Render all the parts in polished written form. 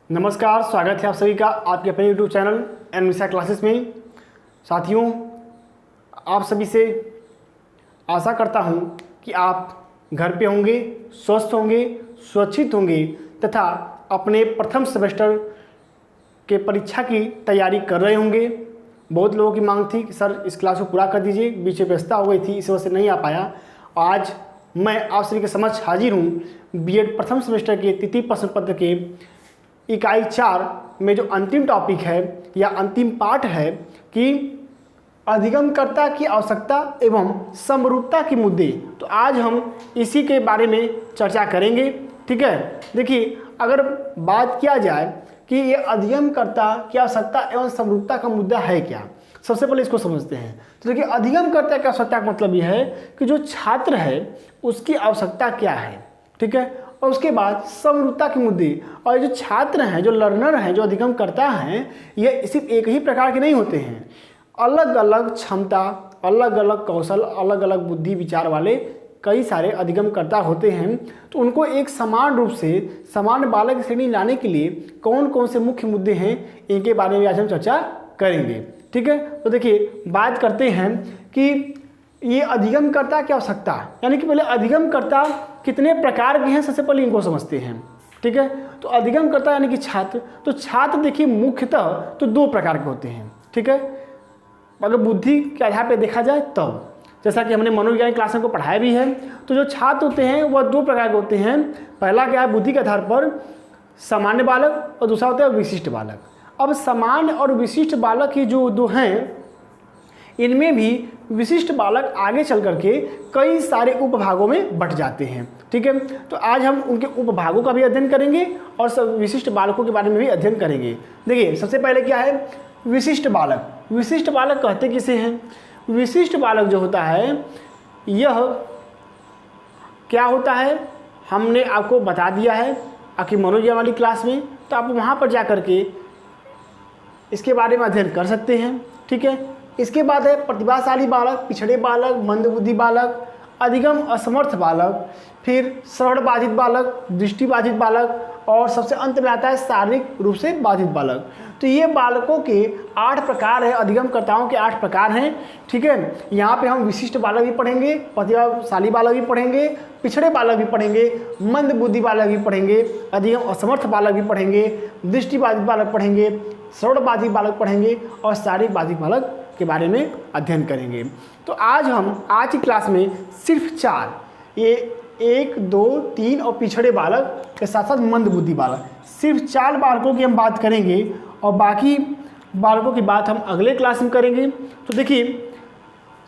नमस्कार, स्वागत है आप सभी का आपके अपने यूट्यूब चैनल एनविसा क्लासेस में। साथियों, आप सभी से आशा करता हूं कि आप घर पे होंगे, स्वस्थ होंगे, सुरक्षित होंगे तथा अपने प्रथम सेमेस्टर के परीक्षा की तैयारी कर रहे होंगे। बहुत लोगों की मांग थी कि सर इस क्लास को पूरा कर दीजिए, बीच में व्यस्तता हो गई थी, इस वजह से नहीं आ पाया। आज मैं आप सभी के समक्ष हाजिर हूँ बीएड प्रथम सेमेस्टर के तृतीय प्रश्न पत्र के इकाई 4 में जो अंतिम टॉपिक है या अंतिम पार्ट है कि अधिगमकर्ता की आवश्यकता एवं समरूपता के मुद्दे। तो आज हम इसी के बारे में चर्चा करेंगे। ठीक है, देखिए, अगर बात किया जाए कि ये अधिगमकर्ता की आवश्यकता एवं समरूपता का मुद्दा है क्या, सबसे पहले इसको समझते हैं। तो देखिए, अधिगमकर्ता की आवश्यकता का मतलब यह है कि जो छात्र है उसकी आवश्यकता क्या है। ठीक है, और उसके बाद समरूपता के मुद्दे। और जो छात्र हैं, जो लर्नर हैं, जो अधिगमकर्ता हैं, ये सिर्फ एक ही प्रकार के नहीं होते हैं। अलग अलग क्षमता, अलग अलग कौशल, अलग अलग बुद्धि विचार वाले कई सारे अधिगमकर्ता होते हैं। तो उनको एक समान रूप से समान बालक की श्रेणी लाने के लिए कौन कौन से मुख्य मुद्दे हैं, इनके बारे में आज हम चर्चा करेंगे। ठीक है, तो देखिए, बात करते हैं कि ये अधिगमकर्ता की आवश्यकता, यानी कि पहले अधिगमकर्ता कितने प्रकार के हैं, सबसे पहले इनको समझते हैं। ठीक है, तो अधिगमकर्ता यानी कि छात्र। तो छात्र देखिए मुख्यतः तो 2 प्रकार के होते हैं। ठीक है, अगर बुद्धि के आधार पर देखा जाए तब, जैसा कि हमने मनोविज्ञान क्लास को पढ़ाया भी है, तो जो छात्र होते हैं वह 2 प्रकार के होते हैं। पहला क्या है, बुद्धि के आधार पर सामान्य बालक, और दूसरा होता है विशिष्ट बालक। अब सामान्य और विशिष्ट बालक ही जो 2 हैं, इनमें भी विशिष्ट बालक आगे चल करके कई सारे उपभागों में बंट जाते हैं। ठीक है, तो आज हम उनके उपभागों का भी अध्ययन करेंगे और सब विशिष्ट बालकों के बारे में भी अध्ययन करेंगे। देखिए, सबसे पहले क्या है विशिष्ट बालक। विशिष्ट बालक कहते किसे हैं? विशिष्ट बालक जो होता है, यह क्या होता है हमने आपको बता दिया है आपकी मनोविज्ञान वाली क्लास में, तो आप वहाँ पर जा कर के इसके बारे में अध्ययन कर सकते हैं। ठीक है, इसके बाद है प्रतिभाशाली बालक, पिछड़े बालक, मंदबुद्धि बालक, अधिगम असमर्थ बालक, फिर श्रवण बाधित बालक, दृष्टि बाधित बालक, और सबसे अंत में आता है शारीरिक रूप से बाधित बालक। तो ये बालकों के 8 प्रकार हैं, अधिगमकर्ताओं के 8 प्रकार हैं। ठीक है, यहाँ पे हम विशिष्ट बालक भी पढ़ेंगे, प्रतिभाशाली बालक भी पढ़ेंगे, पिछड़े बालक भी पढ़ेंगे, मंदबुद्धि बालक भी पढ़ेंगे, अधिगम असमर्थ बालक भी पढ़ेंगे, दृष्टि बाधित बालक पढ़ेंगे, श्रवण बाधित बालक पढ़ेंगे और शारीरिक बाधित बालक के बारे में अध्ययन करेंगे। तो आज हम आज की क्लास में सिर्फ 4, ये 1, 2, 3 और पिछड़े बालक के साथ साथ मंदबुद्धि बालक, सिर्फ 4 बालकों की हम बात करेंगे और बाकी बालकों की बात हम अगले क्लास में करेंगे। तो देखिए,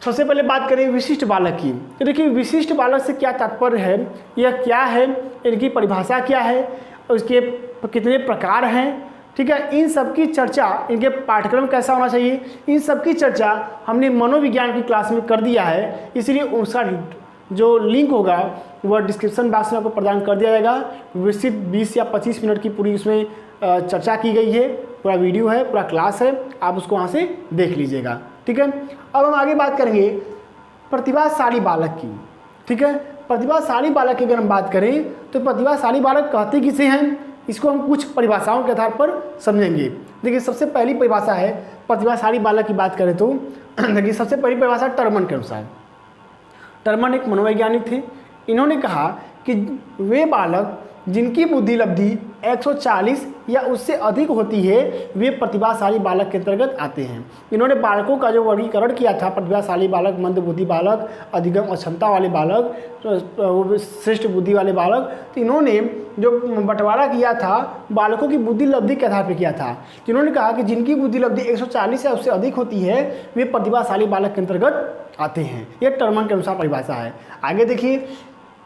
सबसे पहले बात करें विशिष्ट बालक की। तो देखिए, विशिष्ट बालक से क्या तात्पर्य है, यह क्या है, इनकी परिभाषा क्या है, और इसके कितने प्रकार हैं। ठीक है, इन सब की चर्चा, इनके पाठ्यक्रम कैसा होना चाहिए, इन सब की चर्चा हमने मनोविज्ञान की क्लास में कर दिया है। इसलिए उसका जो लिंक होगा वह डिस्क्रिप्शन बॉक्स में आपको प्रदान कर दिया जाएगा। विस्तृत 20 या 25 मिनट की पूरी उसमें चर्चा की गई है, पूरा वीडियो है, पूरा क्लास है, आप उसको वहाँ से देख लीजिएगा। ठीक है, अब हम आगे बात करेंगे प्रतिभाशाली बालक की। ठीक है, प्रतिभाशाली बालक की अगर हम बात करें तो प्रतिभाशाली बालक कहते किसे हैं, इसको हम कुछ परिभाषाओं के आधार पर समझेंगे। देखिए, सबसे पहली परिभाषा है प्रतिभाशाली बालक की बात करें तो देखिए, सबसे पहली परिभाषा टर्मन के अनुसार। टर्मन एक मनोवैज्ञानिक थे। इन्होंने कहा कि वे बालक जिनकी बुद्धि लब्धि 140 या उससे अधिक होती है वे प्रतिभाशाली बालक के अंतर्गत आते हैं। इन्होंने बालकों का जो वर्गीकरण किया था, प्रतिभाशाली बालक, मंदबुद्धि बालक, अधिगम अक्षमता वाले बालक, श्रेष्ठ बुद्धि वाले बालक, तो इन्होंने जो बंटवारा किया था बालकों की बुद्धि लब्धि के आधार पर किया था। इन्होंने कहा कि जिनकी बुद्धि लब्धि 140 या उससे अधिक होती है वे प्रतिभाशाली बालक के अंतर्गत आते हैं। यह टर्मन के अनुसार परिभाषा है। आगे देखिए,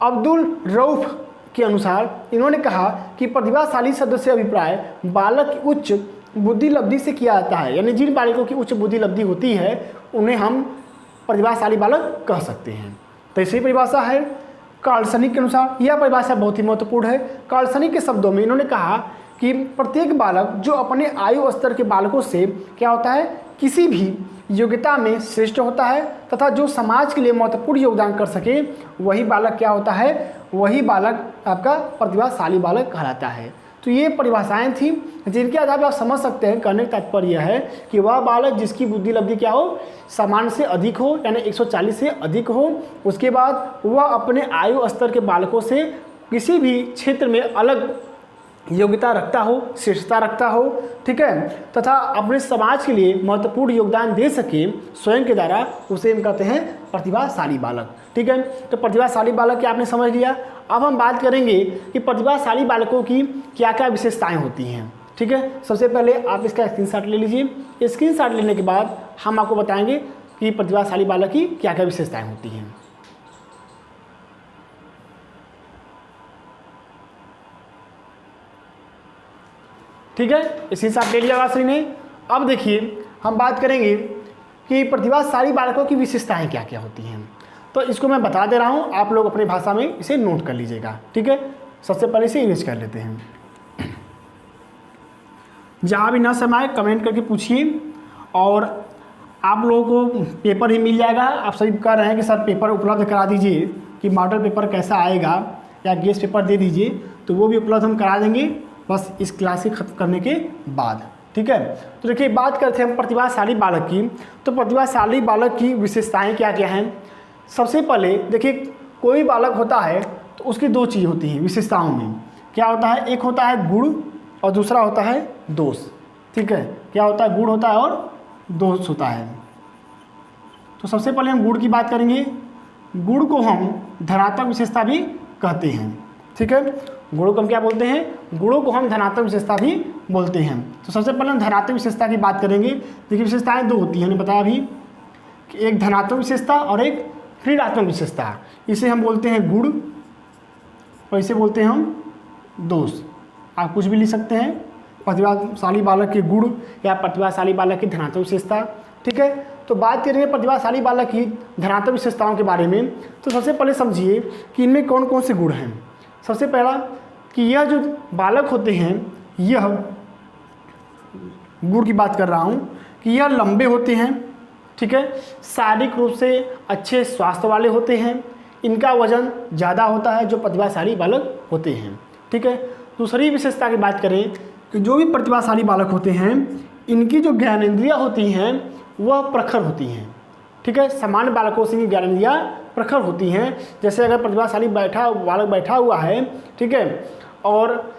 अब्दुल रऊफ के अनुसार इन्होंने कहा कि प्रतिभाशाली सदस्य अभिप्राय बालक की उच्च बुद्धि लब्धि से किया जाता है, यानी जिन बालकों की उच्च बुद्धि लब्धि होती है उन्हें हम प्रतिभाशाली बालक कह सकते हैं। तो ऐसी परिभाषा है कार्लसनिक के अनुसार। यह परिभाषा बहुत ही महत्वपूर्ण है। कार्लसनिक के शब्दों में इन्होंने कहा कि प्रत्येक बालक जो अपने आयु स्तर के बालकों से क्या होता है, किसी भी योग्यता में श्रेष्ठ होता है तथा जो समाज के लिए महत्वपूर्ण योगदान कर सके वही बालक क्या होता है, वही बालक आपका प्रतिभाशाली बालक कहलाता है। तो ये परिभाषाएं थी जिनके आधार पर आप समझ सकते हैं। कहने का तात्पर्य यह है कि वह बालक जिसकी बुद्धि लब्धि क्या हो, सामान्य से अधिक हो, यानी 140 से अधिक हो। उसके बाद वह अपने आयु स्तर के बालकों से किसी भी क्षेत्र में अलग योग्यता रखता हो, श्रेष्ठता रखता हो, ठीक है, तथा अपने समाज के लिए महत्वपूर्ण योगदान दे सके स्वयं के द्वारा, उसे हम कहते हैं प्रतिभाशाली बालक। ठीक है, तो प्रतिभाशाली बालक क्या आपने समझ लिया। अब हम बात करेंगे कि प्रतिभाशाली बालकों की क्या क्या विशेषताएं होती हैं। ठीक है, सबसे पहले आप इसका स्क्रीनशॉट ले लीजिए। स्क्रीनशॉट लेने के बाद हम आपको बताएंगे कि प्रतिभाशाली बालक की क्या क्या विशेषताएं होती हैं। ठीक है, स्क्रीनशॉट ले लिया श्री ने। अब देखिए हम बात करेंगे कि प्रतिभाशाली बालकों की विशेषताएं क्या क्या होती हैं। तो इसको मैं बता दे रहा हूँ, आप लोग अपनी भाषा में इसे नोट कर लीजिएगा। ठीक है, सबसे पहले इसे इरेज कर लेते हैं। जहाँ भी ना समय कमेंट करके पूछिए, और आप लोगों को पेपर ही मिल जाएगा। आप सभी कह रहे हैं कि सर पेपर उपलब्ध करा दीजिए, कि मॉडल पेपर कैसा आएगा या गेस्ट पेपर दे दीजिए, तो वो भी उपलब्ध हम करा देंगे बस इस क्लास के खत्म करने के बाद। ठीक है, तो देखिए बात करते हैं हम प्रतिभाशाली बालक की। तो प्रतिभाशाली बालक की विशेषताएं क्या क्या हैं। सबसे पहले देखिए, कोई बालक होता है तो उसकी दो चीज़ होती हैं विशेषताओं में। क्या होता है, एक होता है गुण और दूसरा होता है दोष। ठीक है, क्या होता है, गुण होता है और दोष होता है। तो सबसे पहले हम गुण की बात करेंगे। गुण को हम धनात्मक विशेषता भी कहते हैं। ठीक है, गुणों को हम क्या बोलते हैं, गुणों को हम धनात्मक विशेषता भी बोलते हैं। तो सबसे पहले हम धनात्मक विशेषता की बात करेंगे। देखिए विशेषताएं दो होती हैं, मैंने बताया अभी कि एक धनात्मक विशेषता और एक ऋणात्मक विशेषता। इसे हम बोलते हैं गुण और इसे बोलते हैं हम दोष। आप कुछ भी लिख सकते हैं, प्रतिभाशाली बालक के गुण या प्रतिभाशाली बालक की धनात्मक विशेषता। ठीक है, तो बात करेंगे प्रतिभाशाली बालक की धनात्मक विशेषताओं के बारे में। तो सबसे पहले समझिए कि इनमें कौन कौन से गुण हैं। सबसे पहला कि यह जो बालक होते हैं, यह गुण की बात कर रहा हूँ कि यह लंबे होते हैं। ठीक है, शारीरिक रूप से अच्छे स्वास्थ्य वाले होते हैं। इनका वजन ज़्यादा होता है जो प्रतिभाशाली बालक होते हैं। ठीक है, दूसरी विशेषता की बात करें कि जो भी प्रतिभाशाली बालक होते हैं, इनकी जो ज्ञानेंद्रियाँ होती हैं वह प्रखर होती हैं। ठीक है, सामान्य बालकों से ज्ञानेंद्रियाँ प्रखर होती हैं। जैसे अगर प्रतिभाशाली बालक बैठा हुआ है, ठीक है, और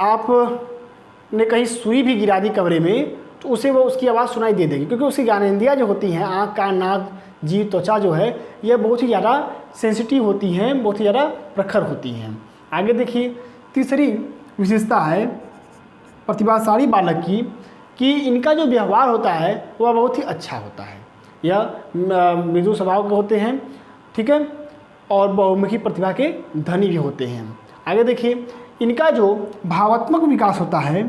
आपने कहीं सुई भी गिरा दी कमरे में, तो उसे वो उसकी आवाज़ सुनाई दे देगी, क्योंकि उसकी ज्ञानेंद्रियाँ जो होती हैं, आँख, कान, नाक, जीभ, त्वचा जो है, यह बहुत ही ज़्यादा सेंसिटिव होती हैं, बहुत ही ज़्यादा प्रखर होती हैं। आगे देखिए, तीसरी विशेषता है प्रतिभाशाली बालक की कि इनका जो व्यवहार होता है वह बहुत ही अच्छा होता है। यह मृदु स्वभाव के होते हैं। ठीक है, और बहुमुखी प्रतिभा के धनी भी होते हैं। आगे देखिए, इनका जो भावात्मक विकास होता है,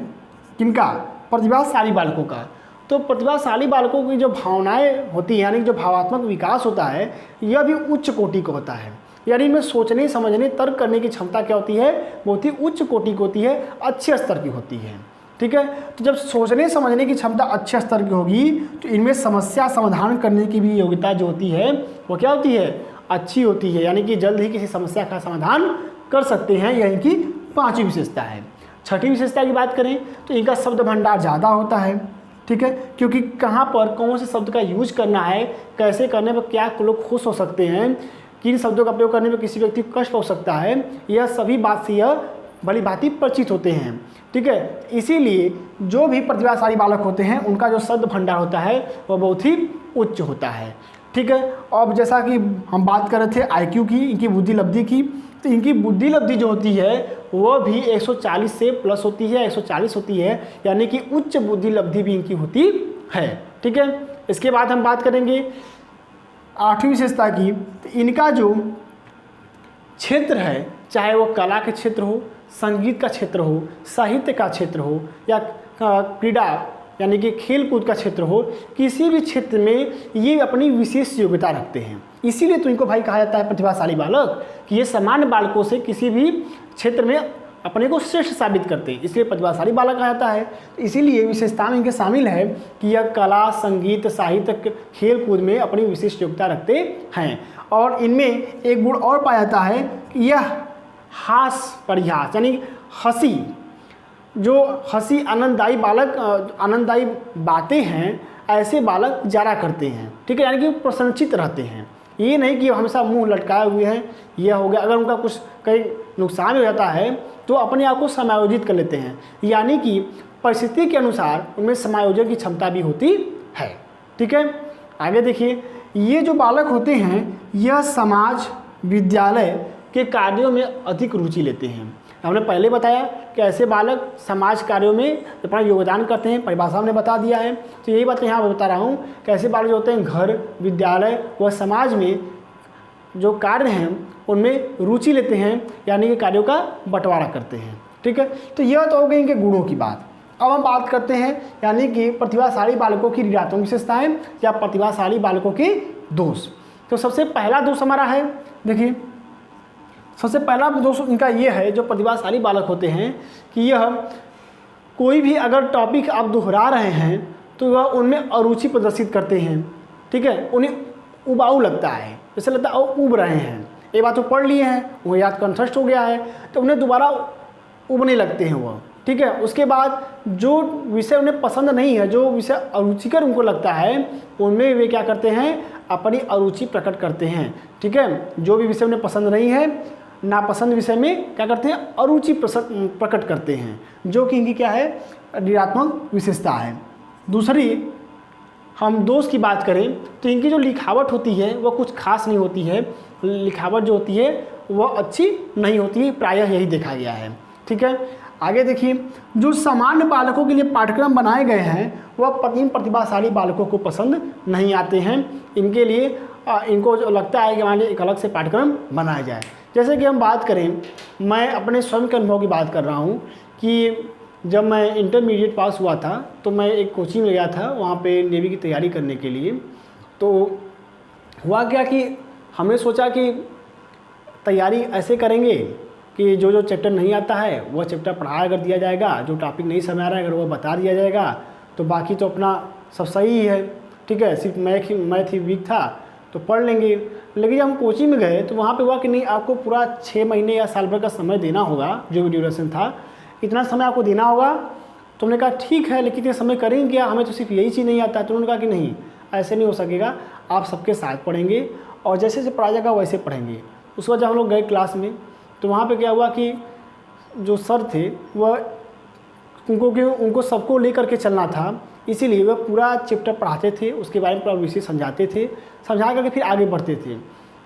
किनका, प्रतिभाशाली बालकों का। तो प्रतिभाशाली बालकों की जो भावनाएं होती हैं, यानी जो भावात्मक विकास होता है, यह भी उच्च कोटि का होता है। यानी इनमें सोचने, समझने, तर्क करने की क्षमता क्या होती है, बहुत ही उच्च कोटि की होती है, अच्छे स्तर की होती है। ठीक है, तो जब सोचने समझने की क्षमता अच्छे स्तर की होगी, तो इनमें समस्या समाधान करने की भी योग्यता जो होती है वो क्या होती है, अच्छी होती है। यानी कि जल्द ही किसी समस्या का समाधान कर सकते हैं। यह इनकी पांचवी विशेषता है। छठी विशेषता की बात करें तो इनका शब्द भंडार ज़्यादा होता है। ठीक है, क्योंकि कहाँ पर कौन से शब्द का यूज करना है, कैसे करने पर क्या लोग खुश हो सकते हैं, किन शब्दों का प्रयोग करने पर किसी व्यक्ति को कष्ट हो सकता है, यह सभी बात से यह भली भांति परिचित होते हैं। ठीक है, इसीलिए जो भी प्रतिभाशाली बालक होते हैं उनका जो शब्द भंडार होता है वह बहुत ही उच्च होता है। ठीक है, अब जैसा कि हम बात कर रहे थे IQ की, इनकी बुद्धि लब्धि की, तो इनकी बुद्धि लब्धि जो होती है वह भी 140 से प्लस होती है, 140 होती है, यानी कि उच्च बुद्धि लब्धि भी इनकी होती है। ठीक है, इसके बाद हम बात करेंगे आठवीं विशेषता की। तो इनका जो क्षेत्र है, चाहे वो कला के क्षेत्र हो, संगीत का क्षेत्र हो, साहित्य का क्षेत्र हो, या क्रीड़ा यानी कि खेल कूद का क्षेत्र हो, किसी भी क्षेत्र में ये अपनी विशेष योग्यता रखते हैं। इसीलिए तो इनको भाई कहा जाता है प्रतिभाशाली बालक, कि ये सामान्य बालकों से किसी भी क्षेत्र में अपने को श्रेष्ठ साबित करते हैं, इसलिए प्रतिभाशाली बालक कहा जाता है। तो इसीलिए विशेषता में इनके शामिल है कि यह कला, संगीत, साहित्य, खेल कूद में अपनी विशेष योग्यता रखते हैं। और इनमें एक गुण और पाया जाता है कि यह हास परिहास यानी हंसी जो हंसी आनंददायी बातें हैं, ऐसे बालक ज़्यादा करते हैं। ठीक है, यानी कि प्रसन्नचित्त रहते हैं। ये नहीं कि हमेशा मुंह लटकाए हुए हैं, यह हो गया। अगर उनका कुछ कहीं नुकसान हो जाता है तो अपने आप को समायोजित कर लेते हैं, यानी कि परिस्थिति के अनुसार उनमें समायोजन की क्षमता भी होती है। ठीक है, आगे देखिए, ये जो बालक होते हैं यह समाज विद्यालय के कार्यों में अधिक रुचि लेते हैं। हमने पहले बताया कि ऐसे बालक समाज कार्यों में अपना योगदान करते हैं, परिभाषा हमने बता दिया है। तो यही बात यहाँ बता रहा हूँ कि ऐसे बालक जो होते हैं घर, विद्यालय व समाज में जो कार्य हैं उनमें रुचि लेते हैं, यानी कि कार्यों का बंटवारा करते हैं। ठीक है, तो यह तो हो गई इनके गुणों की बात। अब हम बात करते हैं यानी कि प्रतिभाशाली बालकों की ऋणात्मक विशेषताएं या प्रतिभाशाली बालकों के दोष। तो सबसे पहला दोष हमारा है, देखिए सबसे पहला दोष इनका ये है, जो प्रतिभाशाली बालक होते हैं, कि यह कोई भी अगर टॉपिक आप दोहरा रहे हैं तो वह उनमें अरुचि प्रदर्शित करते हैं। ठीक है, उन्हें उबाऊ लगता है, जैसे लगता है उब रहे हैं। ये बात तो पढ़ लिए हैं, वो याद कंठस्थ हो गया है, तो उन्हें दोबारा उबने लगते हैं वह। ठीक है, उसके बाद जो विषय उन्हें पसंद नहीं है, जो विषय अरुचिकर उनको लगता है, उनमें वे क्या करते हैं, अपनी अरुचि प्रकट करते हैं। ठीक है, जो भी विषय उन्हें पसंद नहीं है, नापसंद विषय में क्या करते हैं, अरुचि प्रकट करते हैं, जो कि इनकी क्या है, ऋणात्मक विशेषता है। दूसरी हम दोष की बात करें तो इनकी जो लिखावट होती है वह कुछ खास नहीं होती है। लिखावट जो होती है वह अच्छी नहीं होती है, प्रायः यही देखा गया है। ठीक है, आगे देखिए, जो सामान्य बालकों के लिए पाठ्यक्रम बनाए गए हैं वह इन प्रतिभाशाली बालकों को पसंद नहीं आते हैं। इनके लिए इनको जो लगता है कि हमारे लिए एक अलग से पाठ्यक्रम बनाया जाए। जैसे कि हम बात करें, मैं अपने स्वयं के अनुभव की बात कर रहा हूँ कि जब मैं इंटरमीडिएट पास हुआ था तो मैं एक कोचिंग में गया था, वहाँ पे नेवी की तैयारी करने के लिए। तो हुआ क्या कि हमने सोचा कि तैयारी ऐसे करेंगे कि जो जो चैप्टर नहीं आता है वह चैप्टर पढ़ाया कर दिया जाएगा, जो टॉपिक नहीं समझ आ रहा है अगर वह बता दिया जाएगा, तो बाकी तो अपना सब सही ही है। ठीक है, सिर्फ मैथ ही वीक था तो पढ़ लेंगे। लेकिन जब हम कोचिंग में गए तो वहाँ पे हुआ कि नहीं, आपको पूरा 6 महीने या साल भर का समय देना होगा, जो भी ड्यूरेशन था इतना समय आपको देना होगा। तो हमने कहा ठीक है, लेकिन इतने समय करेंगे क्या, हमें तो सिर्फ यही चीज़ नहीं आता। तो उन्होंने कहा कि नहीं, ऐसे नहीं हो सकेगा, आप सबके साथ पढ़ेंगे और जैसे जैसे पढ़ा जाएगा वैसे पढ़ेंगे। उसके बाद जब हम लोग गए क्लास में तो वहाँ पे क्या हुआ कि जो सर थे वह उनको सबको लेकर के चलना था, इसीलिए वह पूरा चैप्टर पढ़ाते थे, उसके बारे में पूरा विषय समझाते थे, समझा करके फिर आगे बढ़ते थे।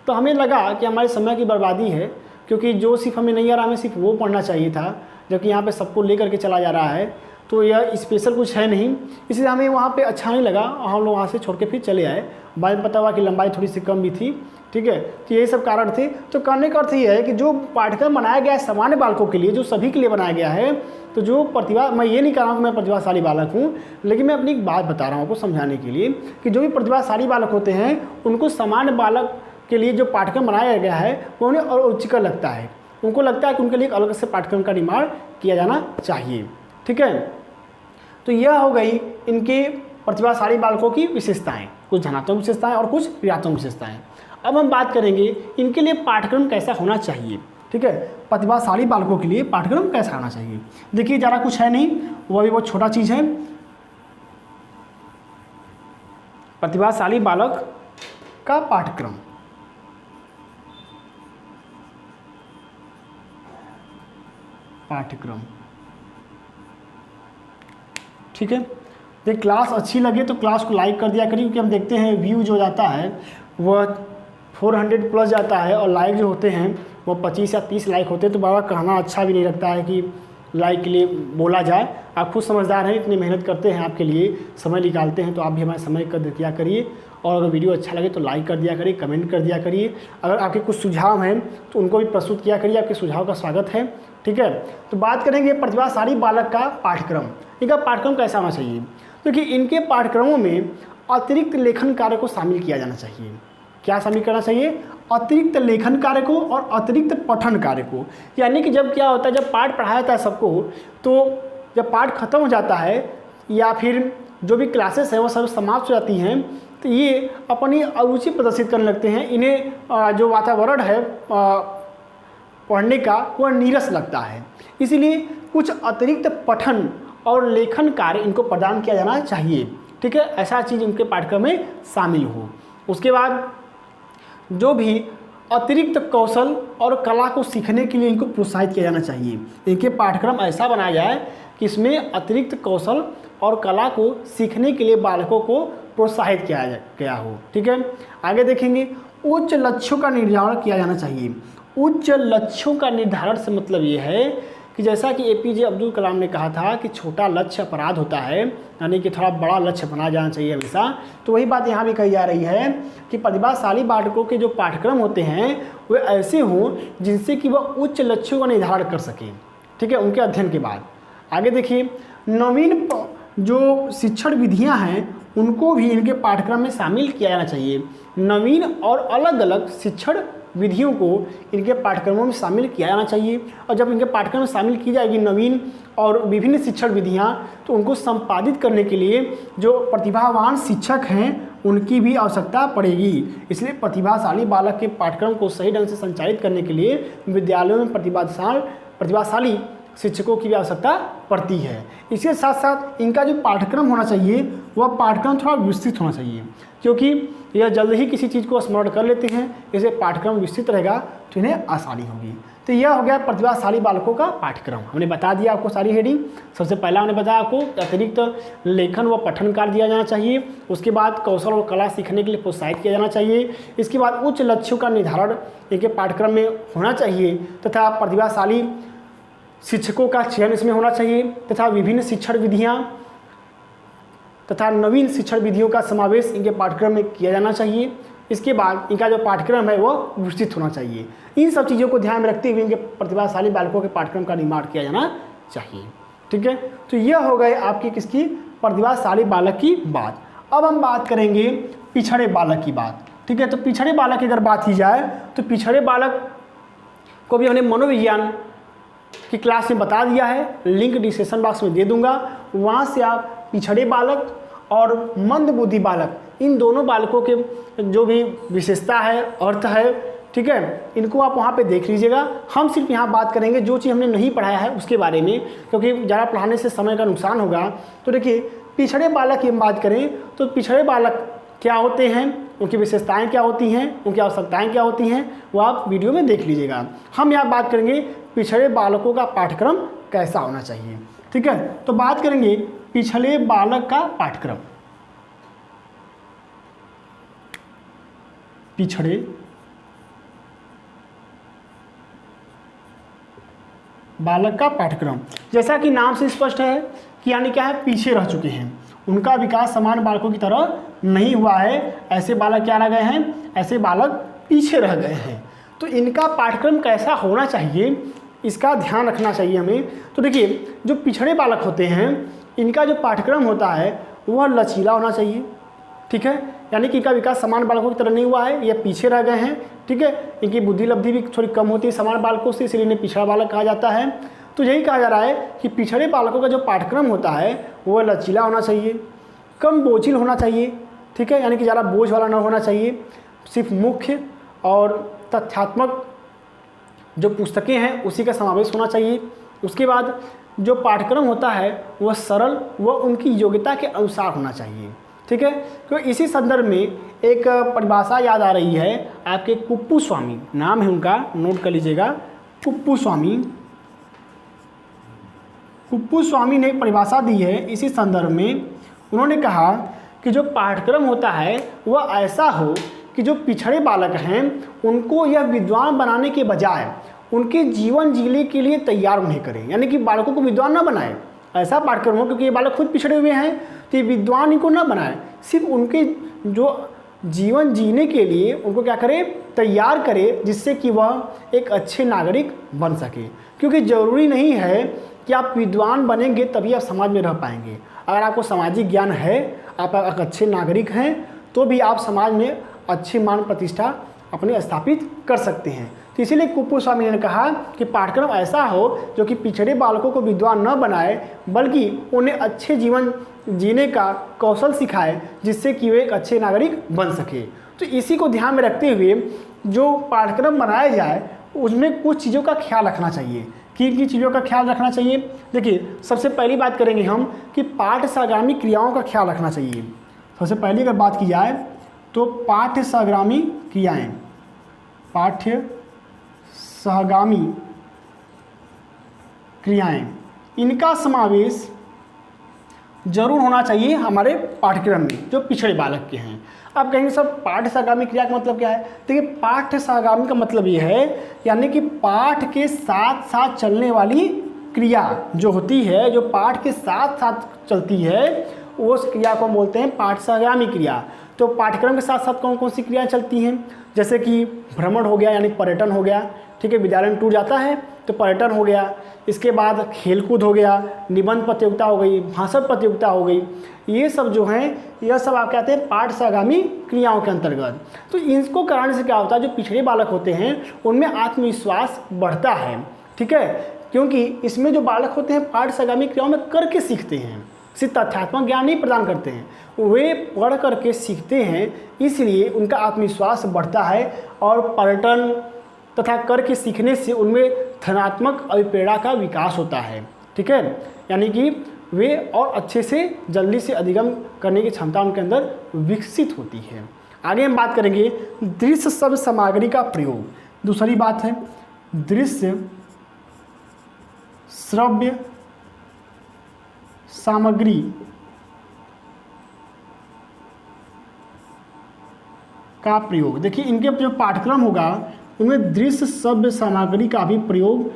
तो हमें लगा कि हमारे समय की बर्बादी है, क्योंकि जो सिर्फ हमें नहीं आ रहा, हमें सिर्फ वो पढ़ना चाहिए था, जबकि यहाँ पे सबको लेकर के चला जा रहा है। तो यह स्पेशल कुछ है नहीं, इसलिए हमें वहाँ पे अच्छा नहीं लगा और हम लोग वहाँ से छोड़ के फिर चले आए। बाद में पता हुआ कि लंबाई थोड़ी सी कम भी थी। ठीक है, तो यही सब कारण थे। तो कहने का अर्थ ये है कि जो पाठ्यक्रम बनाया गया है सामान्य बालकों के लिए, जो सभी के लिए बनाया गया है, तो जो प्रतिभा, मैं ये नहीं कह रहा हूँ कि मैं प्रतिभाशाली बालक हूँ, लेकिन मैं अपनी एक बात बता रहा हूँ आपको समझाने के लिए कि जो भी प्रतिभाशाली बालक होते हैं उनको सामान्य बालक के लिए जो पाठ्यक्रम बनाया गया है वो उन्हें अरुचिकर लगता है। उनको लगता है कि उनके लिए एक अलग से पाठ्यक्रम का निर्माण किया जाना चाहिए। ठीक है, तो यह हो गई इनके प्रतिभाशाली बालकों की विशेषताएं, कुछ धनात्मक विशेषताएं और कुछ ऋणात्मक विशेषताएं। अब हम बात करेंगे इनके लिए पाठ्यक्रम कैसा होना चाहिए। ठीक है, प्रतिभाशाली बालकों के लिए पाठ्यक्रम कैसा होना चाहिए। देखिए, ज़्यादा कुछ है नहीं, वह भी बहुत छोटा चीज़ है। प्रतिभाशाली बालक का पाठ्यक्रम, ठीक है। देख, क्लास अच्छी लगे तो क्लास को लाइक कर दिया करिए, क्योंकि हम देखते हैं व्यू जो जाता है वह 400 प्लस जाता है और लाइक जो होते हैं वो 25 या 30 लाइक होते हैं। तो बाबा कहना अच्छा भी नहीं लगता है कि लाइक के लिए बोला जाए। आप खुद समझदार हैं, इतनी मेहनत करते हैं आपके लिए, समय निकालते हैं, तो आप भी हमारे समय कदर किया करिए। और अगर वीडियो अच्छा लगे तो लाइक कर दिया करिए, कमेंट कर दिया करिए। अगर आपके कुछ सुझाव हैं तो उनको भी प्रस्तुत किया करिए, आपके सुझाव का स्वागत है। ठीक है, तो बात करेंगे प्रतिभाशाली बालक का पाठ्यक्रम। इनका पाठ्यक्रम कैसा होना चाहिए। क्योंकि इनके पाठ्यक्रमों में अतिरिक्त लेखन कार्य को शामिल किया जाना चाहिए। क्या शामिल करना चाहिए, अतिरिक्त लेखन कार्य को और अतिरिक्त पठन कार्य को। यानी कि जब क्या होता है, जब पाठ पढ़ाया जाता है सबको, तो जब पाठ खत्म हो जाता है या फिर जो भी क्लासेस है वो सब समाप्त हो जाती हैं, तो ये अपनी अरुचि प्रदर्शित करने लगते हैं। इन्हें जो वातावरण है पढ़ने का वह नीरस लगता है। इसीलिए कुछ अतिरिक्त पठन और लेखन कार्य इनको प्रदान किया जाना चाहिए। ठीक है, ऐसा चीज़ इनके पाठ्यक्रम में शामिल हो। उसके बाद जो भी अतिरिक्त कौशल और कला को सीखने के लिए इनको प्रोत्साहित किया जाना चाहिए। इनके पाठ्यक्रम ऐसा बनाया जाए कि इसमें अतिरिक्त कौशल और कला को सीखने के लिए बालकों को प्रोत्साहित किया गया हो। ठीक है, आगे देखेंगे, उच्च लक्ष्यों का निर्धारण किया जाना चाहिए। उच्च लक्ष्यों का निर्धारण से मतलब ये है कि जैसा कि एपीजे अब्दुल कलाम ने कहा था कि छोटा लक्ष्य अपराध होता है, यानी कि थोड़ा बड़ा लक्ष्य बनाया जाना चाहिए हमेशा। तो वही बात यहाँ भी कही जा रही है कि प्रतिभाशाली बालकों के जो पाठ्यक्रम होते हैं वे ऐसे हों जिनसे कि वह उच्च लक्ष्यों का निर्धारण कर सकें। ठीक है, उनके अध्ययन के बाद आगे देखिए, नवीन जो शिक्षण विधियाँ हैं उनको भी इनके पाठ्यक्रम में शामिल किया जाना चाहिए। नवीन और अलग अलग शिक्षण विधियों को इनके पाठ्यक्रमों में शामिल किया जाना चाहिए। और जब इनके पाठ्यक्रम में शामिल की जाएगी नवीन और विभिन्न शिक्षण विधियां, तो उनको संपादित करने के लिए जो प्रतिभावान शिक्षक हैं उनकी भी आवश्यकता पड़ेगी। इसलिए प्रतिभाशाली बालक के पाठ्यक्रम को सही ढंग से संचालित करने के लिए विद्यालयों में प्रतिभाशाली शिक्षकों की भी आवश्यकता पड़ती है। इसके साथ साथ इनका जो पाठ्यक्रम होना चाहिए वह पाठ्यक्रम थोड़ा विस्तृत होना चाहिए, क्योंकि यह जल्द ही किसी चीज़ को स्मरण कर लेते हैं। इसे पाठ्यक्रम विस्तृत रहेगा तो इन्हें आसानी होगी। तो यह हो गया प्रतिभाशाली बालकों का पाठ्यक्रम। हमने बता दिया आपको सारी हेडिंग। सबसे पहला हमने बताया आपको अतिरिक्त लेखन व पठन कार्य दिया जाना चाहिए। उसके बाद कौशल और कला सीखने के लिए प्रोत्साहित किया जाना चाहिए। इसके बाद उच्च लक्ष्यों का निर्धारण इनके पाठ्यक्रम में होना चाहिए तथा प्रतिभाशाली शिक्षकों का चयन इसमें होना चाहिए तथा विभिन्न शिक्षण विधियाँ तथा नवीन शिक्षण विधियों का समावेश इनके पाठ्यक्रम में किया जाना चाहिए। इसके बाद इनका जो पाठ्यक्रम है वह विस्तृत होना चाहिए। इन सब चीज़ों को ध्यान में रखते हुए इनके प्रतिभाशाली बालकों के पाठ्यक्रम का निर्माण किया जाना चाहिए। ठीक है, तो यह हो गए आपकी किसकी, प्रतिभाशाली बालक की बात। अब हम बात करेंगे पिछड़े बालक की बात। ठीक है, तो पिछड़े बालक की अगर बात की जाए तो पिछड़े बालक को भी हमने मनोविज्ञान की क्लास में बता दिया है, लिंक डिस्क्रिप्शन बॉक्स में दे दूंगा। वहाँ से आप पिछड़े बालक और मंदबुद्धि बालक, इन दोनों बालकों के जो भी विशेषता है, अर्थ है, ठीक है, इनको आप वहाँ पे देख लीजिएगा। हम सिर्फ यहाँ बात करेंगे जो चीज़ हमने नहीं पढ़ाया है उसके बारे में, क्योंकि ज़्यादा पढ़ाने से समय का नुकसान होगा। तो देखिए, पिछड़े बालक की हम बात करें तो पिछड़े बालक क्या होते हैं, उनकी विशेषताएं क्या होती हैं, उनकी आवश्यकताएं क्या होती हैं, वो आप वीडियो में देख लीजिएगा। हम यहाँ बात करेंगे पिछड़े बालकों का पाठ्यक्रम कैसा होना चाहिए। ठीक है, तो बात करेंगे पिछड़े बालक का पाठ्यक्रम। पिछड़े बालक का पाठ्यक्रम, जैसा कि नाम से स्पष्ट है कि यानी क्या है, पीछे रह चुके हैं, उनका विकास समान बालकों की तरह नहीं हुआ है। ऐसे बालक क्या रह गए हैं, ऐसे बालक पीछे रह गए हैं। तो इनका पाठ्यक्रम कैसा होना चाहिए इसका ध्यान रखना चाहिए हमें। तो देखिए, जो पिछड़े बालक होते हैं इनका जो पाठ्यक्रम होता है वह लचीला होना चाहिए। ठीक है, यानी कि इनका विकास समान बालकों की तरह नहीं हुआ है, ये पीछे रह गए हैं। ठीक है, इनकी बुद्धि लब्धि भी थोड़ी कम होती है समान बालकों से, इसलिए इन्हें पिछड़ा बालक कहा जाता है। तो यही कहा जा रहा है कि पिछड़े बालकों का जो पाठ्यक्रम होता है वह लचीला होना चाहिए, कम बोझिल होना चाहिए। ठीक है, यानी कि ज़्यादा बोझ वाला न होना चाहिए। सिर्फ मुख्य और तथ्यात्मक जो पुस्तकें हैं उसी का समावेश होना चाहिए। उसके बाद जो पाठ्यक्रम होता है वह सरल व उनकी योग्यता के अनुसार होना चाहिए। ठीक है, तो इसी संदर्भ में एक परिभाषा याद आ रही है आपके कुप्पू स्वामी, नाम है उनका, नोट कर लीजिएगा, कुप्पू स्वामी। कुप्पू स्वामी ने एक परिभाषा दी है इसी संदर्भ में। उन्होंने कहा कि जो पाठ्यक्रम होता है वह ऐसा हो कि जो पिछड़े बालक हैं उनको यह विद्वान बनाने के बजाय उनके जीवन जीने के लिए तैयार उन्हें करें, यानी कि बालकों को विद्वान न बनाए। ऐसा पाठ्यक्रम हो, क्योंकि ये बालक खुद पिछड़े हुए हैं तो ये विद्वान इनको न बनाए, सिर्फ उनके जो जीवन जीने के लिए उनको क्या करे, तैयार करे, जिससे कि वह एक अच्छे नागरिक बन सके। क्योंकि ज़रूरी नहीं है कि आप विद्वान बनेंगे तभी आप समाज में रह पाएंगे। अगर आपको सामाजिक ज्ञान है, आप एक अच्छे नागरिक हैं, तो भी आप समाज में अच्छी मान प्रतिष्ठा अपने स्थापित कर सकते हैं। तो इसीलिए कुप्पू स्वामी ने कहा कि पाठ्यक्रम ऐसा हो जो कि पिछड़े बालकों को विद्वान न बनाए, बल्कि उन्हें अच्छे जीवन जीने का कौशल सिखाए, जिससे कि वे एक अच्छे नागरिक बन सके। तो इसी को ध्यान में रखते हुए जो पाठ्यक्रम बनाया जाए उसमें कुछ चीज़ों का ख्याल रखना चाहिए। किन किन चीज़ों का ख्याल रखना चाहिए। देखिए, सबसे पहली बात करेंगे हम कि पाठ्य सहगामी क्रियाओं का ख्याल रखना चाहिए। सबसे पहली अगर बात की जाए तो पाठ्य सहगामी क्रियाएँ, पाठ्य सहगामी क्रियाएँ, इनका समावेश जरूर होना चाहिए हमारे पाठ्यक्रम में जो पिछड़े बालक के हैं। आप कहेंगे सर पाठ्य सहगामी क्रिया का मतलब क्या है? देखिए, पाठ्य सहगामी का मतलब ये है यानी कि पाठ के साथ साथ चलने वाली क्रिया जो होती है, जो पाठ के साथ साथ चलती है, उस क्रिया को बोलते हैं पाठ्य सहगामी क्रिया। तो पाठ्यक्रम के साथ साथ कौन कौन सी क्रियाएं चलती हैं? जैसे कि भ्रमण हो गया यानी पर्यटन हो गया, ठीक है, विद्यालय में टूर जाता है तो पर्यटन हो गया। इसके बाद खेलकूद हो गया, निबंध प्रतियोगिता हो गई, भाषण प्रतियोगिता हो गई, ये सब जो हैं यह सब आप कहते हैं पाठ्य सहगामी क्रियाओं के अंतर्गत। तो इनको कराने से क्या होता है, जो पिछड़े बालक होते हैं उनमें आत्मविश्वास बढ़ता है, ठीक है, क्योंकि इसमें जो बालक होते हैं पाठ्य सहगामी क्रियाओं में करके सीखते हैं, सिर्फ तथ्यात्मक ज्ञान नहीं प्रदान करते हैं, वे पढ़ करके सीखते हैं, इसलिए उनका आत्मविश्वास बढ़ता है और पर्यटन तथा करके सीखने से उनमें धनात्मक अभिप्रेरणा का विकास होता है, ठीक है, यानी कि वे और अच्छे से जल्दी से अधिगम करने की क्षमता उनके अंदर विकसित होती है। आगे हम बात करेंगे दृश्य शब्द सामग्री का प्रयोग। दूसरी बात है दृश्य श्रव्य सामग्री का प्रयोग। देखिए, इनके जो पाठ्यक्रम होगा उनमें दृश्य शब्द सामग्री का भी प्रयोग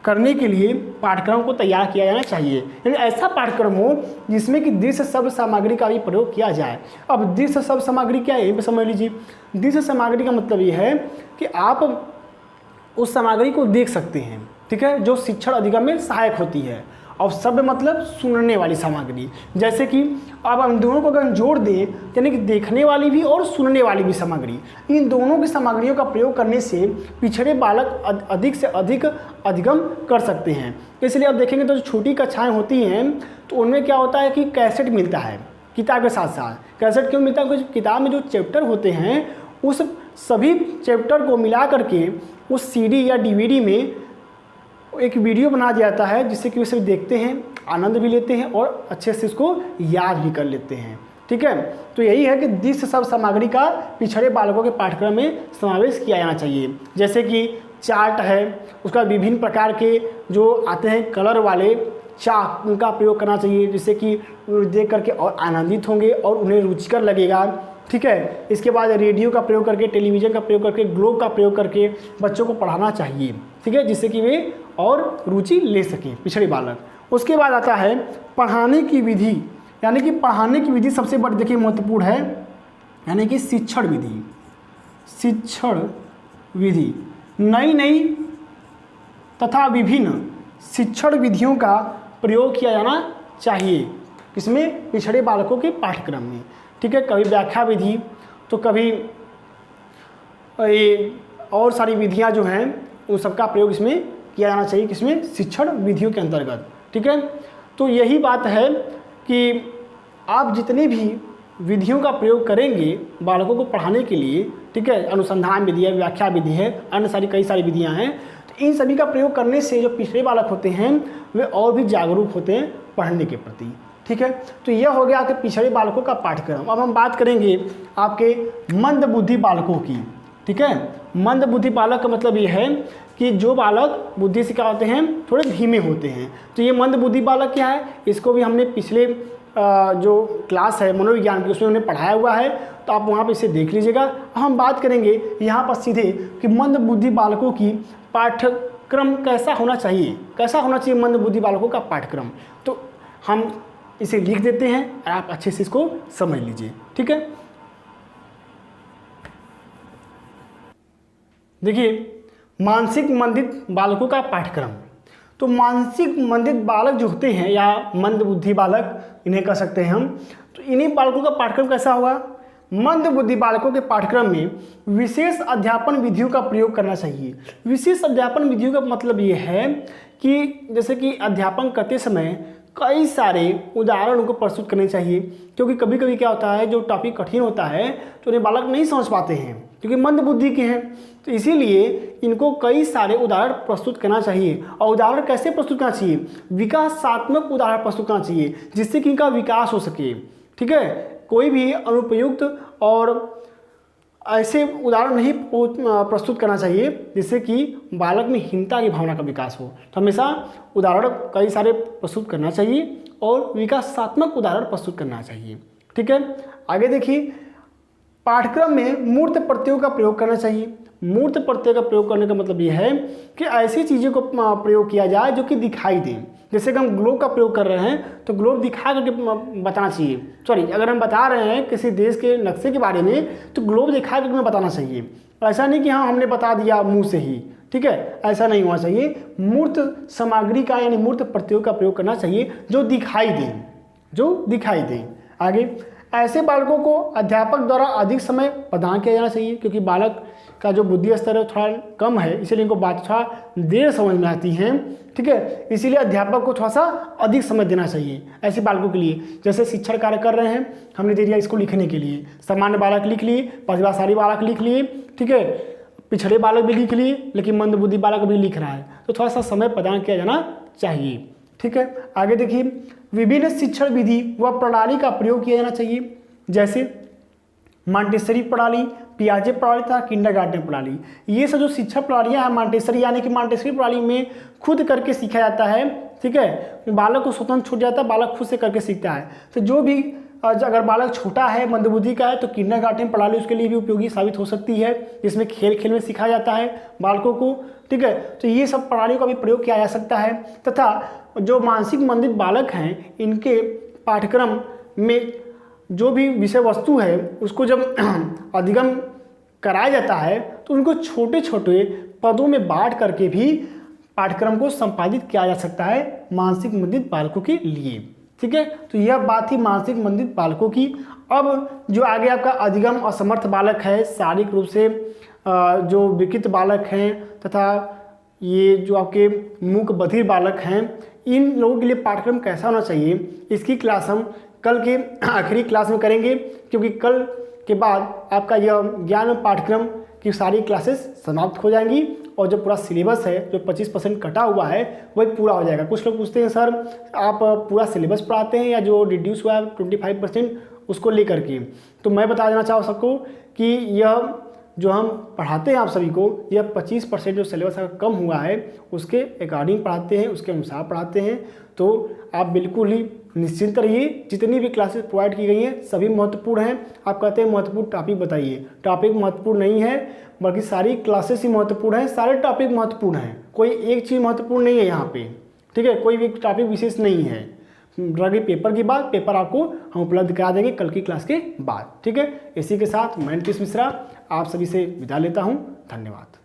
करने के लिए पाठ्यक्रम को तैयार किया जाना चाहिए, यानी ऐसा पाठ्यक्रम हो जिसमें कि दृश्य शब्द सामग्री का भी प्रयोग किया जाए। अब दृश्य शब्द सामग्री क्या है, ये समझ लीजिए। दृश्य सामग्री का मतलब ये है कि आप उस सामग्री को देख सकते हैं, ठीक है, जो शिक्षण अधिगम में सहायक होती है। और शब्द मतलब सुनने वाली सामग्री, जैसे कि अब हम दोनों को अगर जोड़ दें यानी कि देखने वाली भी और सुनने वाली भी सामग्री, इन दोनों की सामग्रियों का प्रयोग करने से पिछड़े बालक अधिक से अधिक अधिगम कर सकते हैं। इसलिए आप देखेंगे तो जो छोटी कक्षाएं होती हैं तो उनमें क्या होता है कि कैसेट मिलता है किताब के साथ साथ। कैसेट क्यों मिलता है? क्योंकि किताब में जो चैप्टर होते हैं उस सभी चैप्टर को मिला करके उस CD या DVD में एक वीडियो बना दिया जाता है, जिससे कि उसे देखते हैं, आनंद भी लेते हैं और अच्छे से इसको याद भी कर लेते हैं, ठीक है। तो यही है कि दृश्य शब्द सामग्री का पिछड़े बालकों के पाठ्यक्रम में समावेश किया जाना चाहिए। जैसे कि चार्ट है, उसका विभिन्न प्रकार के जो आते हैं कलर वाले चाक, उनका प्रयोग करना चाहिए, जिससे कि देख करके और आनंदित होंगे और उन्हें रुचिकर लगेगा, ठीक है। इसके बाद रेडियो का प्रयोग करके, टेलीविज़न का प्रयोग करके, ग्लोब का प्रयोग करके बच्चों को पढ़ाना चाहिए, ठीक है, जिससे कि वे और रुचि ले सकें पिछड़े बालक। उसके बाद आता है पढ़ाने की विधि, यानी कि पढ़ाने की विधि सबसे बड़ी देखिए महत्वपूर्ण है, यानी कि शिक्षण विधि। शिक्षण विधि नई नई तथा विभिन्न शिक्षण विधियों का प्रयोग किया जाना चाहिए, इसमें पिछड़े बालकों के पाठ्यक्रम में, ठीक है। कभी व्याख्या विधि तो कभी ये और सारी विधियां जो हैं उन सबका प्रयोग इसमें किया जाना चाहिए, किसमें? शिक्षण विधियों के अंतर्गत, ठीक है। तो यही बात है कि आप जितनी भी विधियों का प्रयोग करेंगे बालकों को पढ़ाने के लिए, ठीक है, अनुसंधान विधि है, व्याख्या विधि है, अन्य सारी कई सारी विधियां हैं, तो इन सभी का प्रयोग करने से जो पिछड़े बालक होते हैं वे और भी जागरूक होते हैं पढ़ने के प्रति, ठीक है। तो यह हो गया आपके पिछड़े बालकों का पाठ्यक्रम। अब हम बात करेंगे आपके मंद बुद्धि बालकों की, ठीक है। मंद बुद्धि बालक का मतलब ये है कि जो बालक बुद्धि से क्या होते हैं, थोड़े धीमे होते हैं। तो ये मंद बुद्धि बालक क्या है, इसको भी हमने पिछले जो क्लास है मनोविज्ञान की उसमें उन्हें पढ़ाया हुआ है, तो आप वहाँ पे इसे देख लीजिएगा। हम बात करेंगे यहाँ पर सीधे कि मंद बुद्धि बालकों की पाठ्यक्रम कैसा होना चाहिए, कैसा होना चाहिए मंद बुद्धि बालकों का पाठ्यक्रम। तो हम इसे लिख देते हैं और आप अच्छे से इसको समझ लीजिए, ठीक है। देखिए, मानसिक मंदित बालकों का पाठ्यक्रम। तो मानसिक मंदित बालक जो होते हैं या मंद बुद्धि बालक इन्हें कह सकते हैं हम, तो इन्हीं बालकों का पाठ्यक्रम कैसा होगा? मंद बुद्धि बालकों के पाठ्यक्रम में विशेष अध्यापन विधियों का प्रयोग करना चाहिए। विशेष अध्यापन विधियों का मतलब ये है कि जैसे कि अध्यापन करते समय कई सारे उदाहरण उनको प्रस्तुत करने चाहिए, क्योंकि कभी कभी क्या होता है जो टॉपिक कठिन होता है तो उन्हें बालक नहीं समझ पाते हैं क्योंकि मंद बुद्धि के हैं। तो इसीलिए इनको कई सारे उदाहरण प्रस्तुत करना चाहिए। और उदाहरण कैसे प्रस्तुत करना चाहिए? विकासात्मक उदाहरण प्रस्तुत करना चाहिए जिससे कि इनका विकास हो सके। ठीक है, कोई भी अनुपयुक्त और ऐसे उदाहरण नहीं प्रस्तुत करना चाहिए जिससे कि बालक में हीनता की भावना का विकास हो। तो हमेशा उदाहरण कई सारे प्रस्तुत करना चाहिए और विकासात्मक उदाहरण प्रस्तुत करना चाहिए। ठीक है, आगे देखिए, पाठ्यक्रम में मूर्त प्रत्ययों का प्रयोग करना चाहिए। मूर्त प्रत्यय का प्रयोग करने का मतलब यह है कि ऐसी चीज़ों को प्रयोग किया जाए जो कि दिखाई दें। जैसे कि हम ग्लोब का प्रयोग कर रहे हैं तो ग्लोब दिखा करके बताना चाहिए। सॉरी, अगर हम बता रहे हैं किसी देश के नक्शे के बारे में तो ग्लोब दिखा करके हमें बताना चाहिए। ऐसा नहीं कि हाँ हमने बता दिया मुंह से ही। ठीक है, ऐसा नहीं होना चाहिए। मूर्त सामग्री का यानी मूर्त प्रत्ययों का प्रयोग करना चाहिए जो दिखाई दें, जो दिखाई दें। आगे, ऐसे बालकों को अध्यापक द्वारा अधिक समय प्रदान किया जाना चाहिए, क्योंकि बालक का जो बुद्धि स्तर है थोड़ा कम है, इसीलिए इनको बात थोड़ा देर समझ में आती है। ठीक है, इसीलिए अध्यापक को थोड़ा सा अधिक समय देना चाहिए ऐसे बालकों के लिए। जैसे शिक्षण कार्य कर रहे हैं, हमने दे दिया इसको लिखने के लिए, सामान्य बालक लिख लिए, प्रतिभाशाली बालक लिख लिए, ठीक है, पिछड़े बालक भी लिख लिए, लेकिन मंद बुद्धि बालक भी लिख रहा है, तो थोड़ा सा समय प्रदान किया जाना चाहिए। ठीक है, आगे देखिए, विभिन्न शिक्षण विधि व प्रणाली का प्रयोग किया जाना चाहिए, जैसे मॉन्टेसरी प्रणाली, पियाजे प्रणाली तथा किंडरगार्टन प्रणाली। ये सब जो शिक्षा प्रणालियाँ हैं, मॉन्टेसरी यानी कि मॉन्टेसरी प्रणाली में खुद करके सीखा जाता है। ठीक है, बालक को स्वतंत्र छूट जाता है, बालक खुद से करके सीखता है। तो जो भी अगर बालक छोटा है, मंदबुद्धि का है, तो किंडरगार्टन प्रणाली उसके लिए भी उपयोगी साबित हो सकती है, जिसमें खेल खेल में सिखाया जाता है बालकों को। ठीक है, तो ये सब प्रणालियों का भी प्रयोग किया जा सकता है। तथा जो मानसिक मंदित बालक हैं, इनके पाठ्यक्रम में जो भी विषय वस्तु है उसको जब अधिगम कराया जाता है तो उनको छोटे छोटे पदों में बांट करके भी पाठ्यक्रम को संपादित किया जा सकता है मानसिक मंदित बालकों के लिए। ठीक है, तो यह बात थी मानसिक मंदित बालकों की। अब जो आगे आपका अधिगम असमर्थ बालक है, शारीरिक रूप से जो विकृत बालक हैं तथा ये जो आपके मूक बधिर बालक हैं, इन लोगों के लिए पाठ्यक्रम कैसा होना चाहिए, इसकी क्लास हम कल के आखिरी क्लास में करेंगे, क्योंकि कल के बाद आपका यह ज्ञान पाठ्यक्रम की सारी क्लासेस समाप्त हो जाएंगी और जो पूरा सिलेबस है, जो 25% कटा हुआ है, वही पूरा हो जाएगा। कुछ लोग पूछते हैं सर आप पूरा सिलेबस पढ़ाते हैं या जो रिड्यूस हुआ है 25% उसको लेकर के, तो मैं बता देना चाहूँ सबको कि यह जो हम पढ़ाते हैं आप सभी को, यह 25% जो सिलेबस का कम हुआ है उसके अकॉर्डिंग पढ़ाते हैं, उसके अनुसार पढ़ाते हैं। तो आप बिल्कुल ही निश्चिंत रहिए, जितनी भी क्लासेस प्रोवाइड की गई हैं सभी महत्वपूर्ण हैं। आप कहते हैं महत्वपूर्ण टॉपिक बताइए, टॉपिक महत्वपूर्ण नहीं है, बल्कि सारी क्लासेस ही महत्वपूर्ण हैं, सारे टॉपिक महत्वपूर्ण हैं, कोई एक चीज़ महत्वपूर्ण नहीं है यहाँ पे। ठीक है, कोई भी टॉपिक विशेष नहीं है। रही पेपर की बात, पेपर आपको हम उपलब्ध करा देंगे कल की क्लास के बाद। ठीक है, इसी के साथ मैं नीतीश मिश्रा आप सभी से विदा लेता हूँ। धन्यवाद।